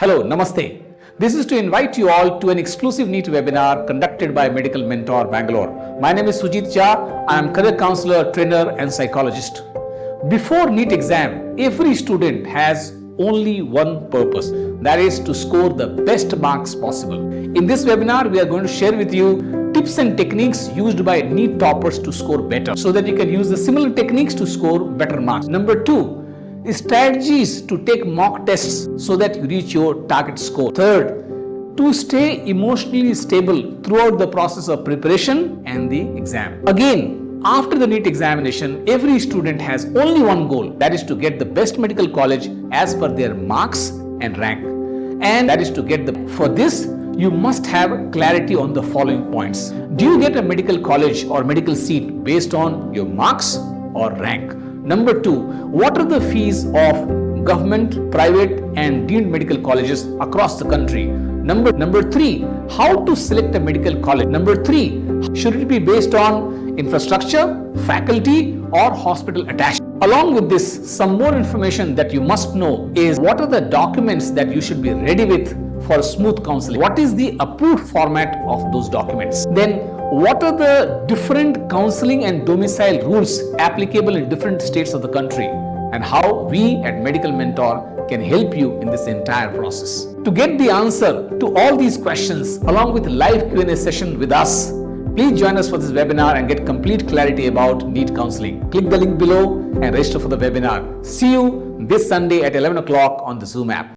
Hello, Namaste. This is to invite you all to an exclusive NEET webinar conducted by Medical Mentor Bangalore. My name is Sujit Jha. I am career counselor, trainer and psychologist. Before NEET exam, every student has only one purpose, that is to score the best marks possible. In this webinar, we are going to share with you tips and techniques used by NEET toppers to score better so that you can use the similar techniques to score better marks. Number 2, strategies to take mock tests so that you reach your target score. Third, to stay emotionally stable throughout the process of preparation and the exam. Again, after the NEET examination, every student has only one goal, that is to get the best medical college as per their marks and rank. And that is to get for this, you must have clarity on the following points. Do you get a medical college or medical seat based on your marks or rank? Number 2, what are the fees of government, private and deemed medical colleges across the country? Number 3, how to select a medical college? Number 3, should it be based on infrastructure, faculty or hospital attached? Along with this, some more information that you must know is what are the documents that you should be ready with for smooth counseling? What is the approved format of those documents? Then what are the different counseling and domicile rules applicable in different states of the country, and how we at Medical Mentor can help you in this entire process? To get the answer to all these questions along with live Q&A session with us, please join us for this webinar and get complete clarity about NEET counseling. Click the link below and register for the webinar. See you this Sunday at 11 o'clock on the Zoom app.